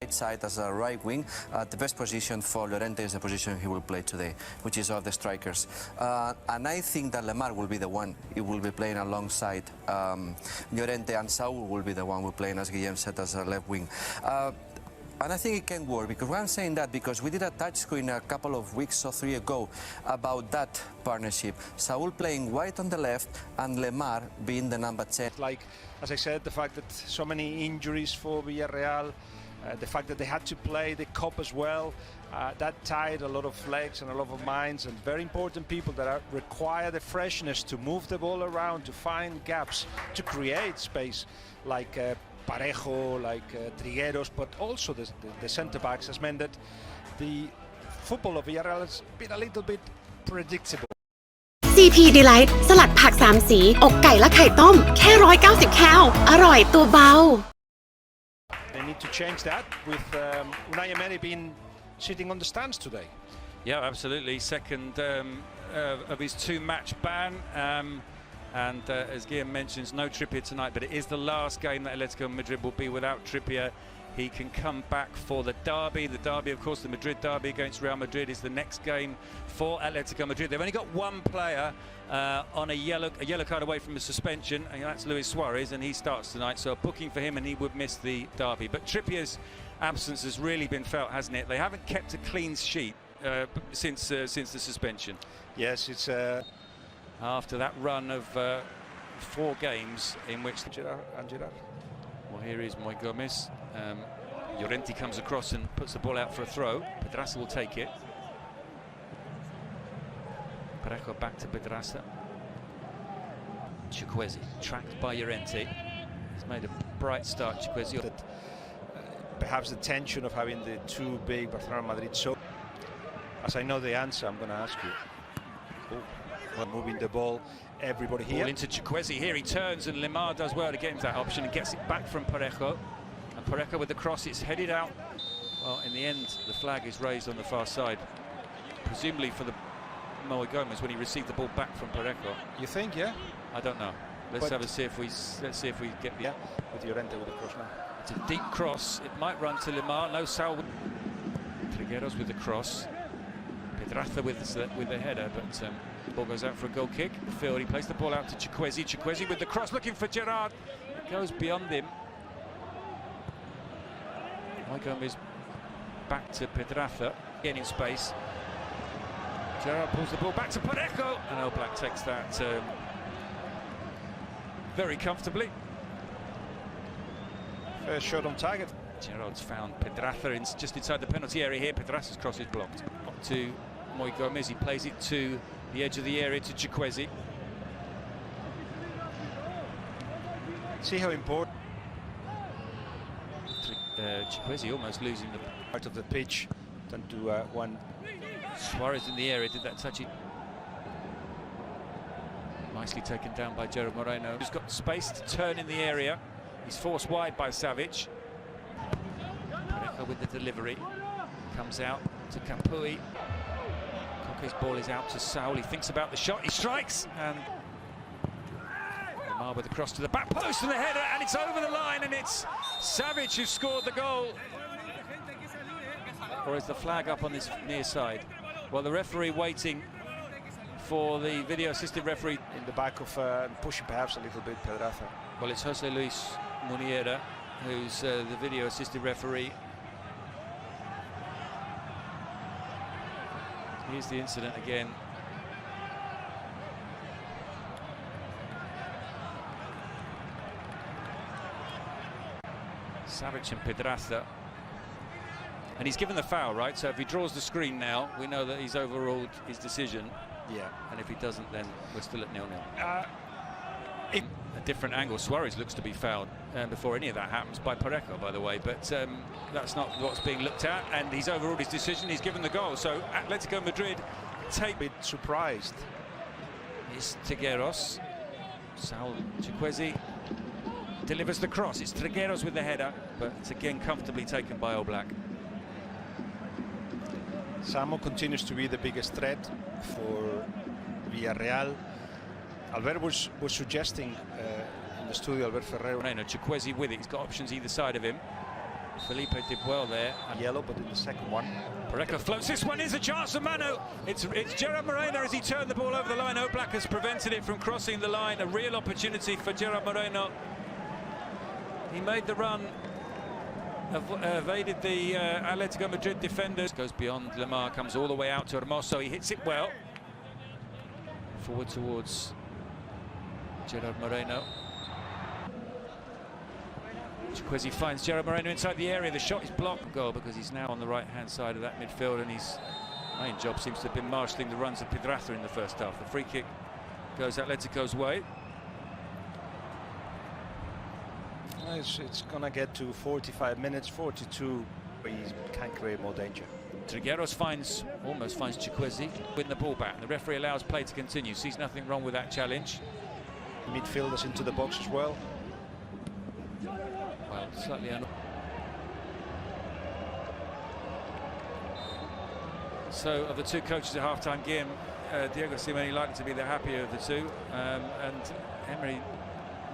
Right side as a right wing. The best position for Llorente is the position he will play today, which is of the strikers. And I think that Lemar will be the one. He will be playing alongside Llorente, and Saul will be the one who playing, as Guillem said, as a left wing. And I think it can work, because why I'm saying that, because we did a touch screen a couple of weeks or 3 ago about that partnership. Saul playing wide on the left and Lemar being the number 10. Like, as I said, the fact that so many injuries for Villarreal, the fact that they had to play the Cup as well, that tied a lot of legs and a lot of minds, and very important people that require the freshness to move the ball around, to find gaps, to create space, like Parejo, like Trigueros, but also the centre-backs has meant that the football of Villarreal has been a little bit predictable. CP Delight สลัดผัก3สีอกไก่และไข่ต้มแค่190แคลอร่อยตัวเบา They need to change that with Unai Emery being sitting on the stands today. Yeah, absolutely. Second of his 2-match ban. And as Guillem mentions, no Trippier tonight, but it is the last game that Atletico Madrid will be without Trippier. He can come back for the derby. The derby, of course, the Madrid derby against Real Madrid is the next game for Atletico Madrid. They've only got one player on a yellow card away from a suspension, and that's Luis Suarez, and he starts tonight. So a booking for him, and he would miss the derby. But Trippier's absence has really been felt, hasn't it? They haven't kept a clean sheet since the suspension. Yes, it's after that run of 4 games in which Gerard. Well, here is Moi Gomez. Llorente comes across and puts the ball out for a throw. Pedraza will take it. Parejo back to Pedraza. Chukwueze tracked by Llorente. He's made a bright start, Chukwueze. Perhaps the tension of having the two big Barcelona and Madrid. So, as I know the answer, I'm going to ask you. Moving the ball, everybody here. Ball into Chukwueze here, he turns, and Lemar does well to get into that option and gets it back from Parejo. And Parejo with the cross, it's headed out. Well, in the end, the flag is raised on the far side, presumably for the Moi Gomez when he received the ball back from Parejo. You think, yeah? I don't know. Let's see if we get the. Yeah, with Llorente with the cross now. It's a deep cross. It might run to Lemar. No, Saul. Trigueros with the cross. Pedraza with the header, but the ball goes out for a goal kick. Field, he plays the ball out to Chukwueze. Chukwueze with the cross, looking for Gerard. It goes beyond him. Moi Gomez back to Pedraza, getting in space. Gerard pulls the ball back to Parejo, and All Black takes that very comfortably. First shot on target. Gerard's found Pedraza just inside the penalty area here. Pedraza's cross is blocked. To Moi Gomez, he plays it to the edge of the area to Chukwueze. See how important. Chukwueze almost losing the part of the pitch than to one. Suarez in the area, did that touch it? Nicely taken down by Gerard Moreno. He's got space to turn in the area. He's forced wide by Savic. Parejo with the delivery. Comes out to Capui. Koke's ball is out to Saul. He thinks about the shot. He strikes, and Lemar with the cross to the back post and the header, and it's over the line, and it's Savic who scored the goal. Or is the flag up on this near side? Well, the referee waiting for the video assistant referee in the back of pushing perhaps a little bit Pedraza. Well, it's Jose Luis Muniera who's the video assistant referee. Here's the incident again. Savic and Pedraza. And he's given the foul, right? So if he draws the screen now, we know that he's overruled his decision. Yeah. And if he doesn't, then we're still at 0-0. A different angle. Suarez looks to be fouled before any of that happens by Parejo, by the way. But that's not what's being looked at. And he's overruled his decision. He's given the goal. So Atletico Madrid take... A bit surprised. It's Trigueros. Saul Chukwueze delivers the cross. It's Trigueros with the header, but it's again comfortably taken by All Black. Samo continues to be the biggest threat for Villarreal. Albert was suggesting in the studio, Albert Ferrero. Chukwueze with it. He's got options either side of him. Felipe did well there. Yellow, but in the second one. Parejo floats. This one is a chance for Manu. It's Gerard Moreno as he turned the ball over the line. Oblak has prevented it from crossing the line. A real opportunity for Gerard Moreno. He made the run, evaded the Atletico Madrid defenders. Goes beyond Lemar, comes all the way out to Hermoso. He hits it well. Forward towards Gerard Moreno. Chikwueze finds Gerard Moreno inside the area. The shot is blocked. Goal because he's now on the right-hand side of that midfield, and his main job seems to have been marshalling the runs of Pedraza in the first half. The free kick goes Atletico's way. It's gonna get to 45 minutes, 42, but he can't create more danger. Trigueros almost finds Chikwueze, win the ball back. The referee allows play to continue. Sees nothing wrong with that challenge. Midfielders into the box as well. Well, slightly So, of the two coaches at half-time game, Diego Simeone likely to be the happier of the two, and Emery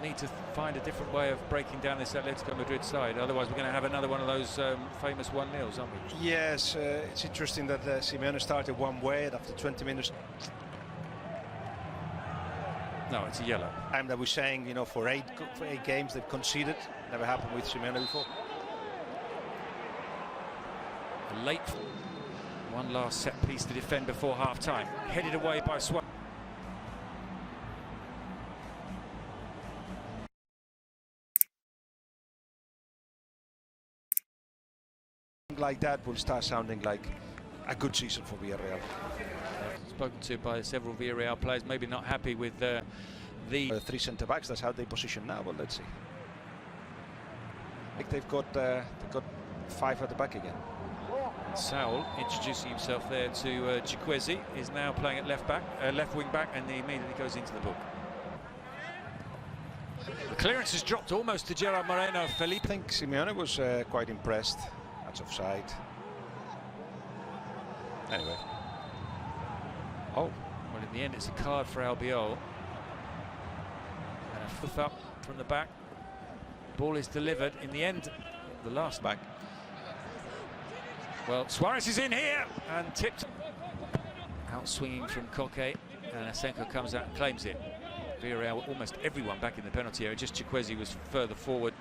need to find a different way of breaking down this Atletico Madrid side. Otherwise, we're going to have another one of those famous 1-0s, aren't we? Yes, it's interesting that Simeone started one way, and after 20 minutes. No, it's a yellow. Time that we're saying, you know, for eight games they've conceded. Never happened with Simeone before. A late one last set piece to defend before half-time. Headed away by Suarez. Like that will start sounding like a good season for Villareal. Spoken to by several Villareal players, maybe not happy with the three centre-backs. That's how they position now. Well, let's see. I think they've got 5 at the back again. And Saul introducing himself there to Chikwueze, is now playing at left wing back, and he immediately goes into the book. The clearance has dropped almost to Gerard Moreno. Felipe. I think Simeone was quite impressed. That's offside. Anyway. Oh, well, in the end, it's a card for Albiol. And a fifth up from the back. Ball is delivered. In the end, the last back. Well, Suarez is in here and tipped. Out swinging from Koke, and Asenko comes out and claims it. Villareal, almost everyone back in the penalty area. Just Chikwueze was further forward.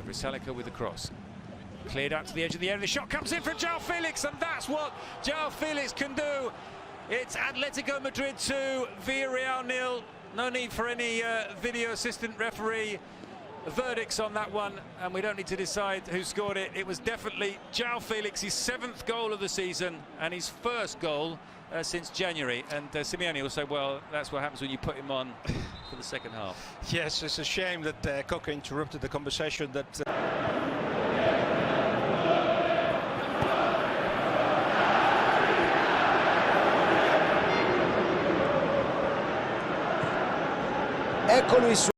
Risalica with the cross. Cleared out to the edge of the area. The shot comes in from João Felix, and that's what João Felix can do. It's Atletico Madrid 2, Villareal 0. No need for any video assistant referee verdicts on that one, and we don't need to decide who scored it. It was definitely João Felix, his 7th goal of the season and his first goal since January. And Simeone will say, well, that's what happens when you put him on for the second half. Yes, it's a shame that Koke interrupted the conversation that... Eccolo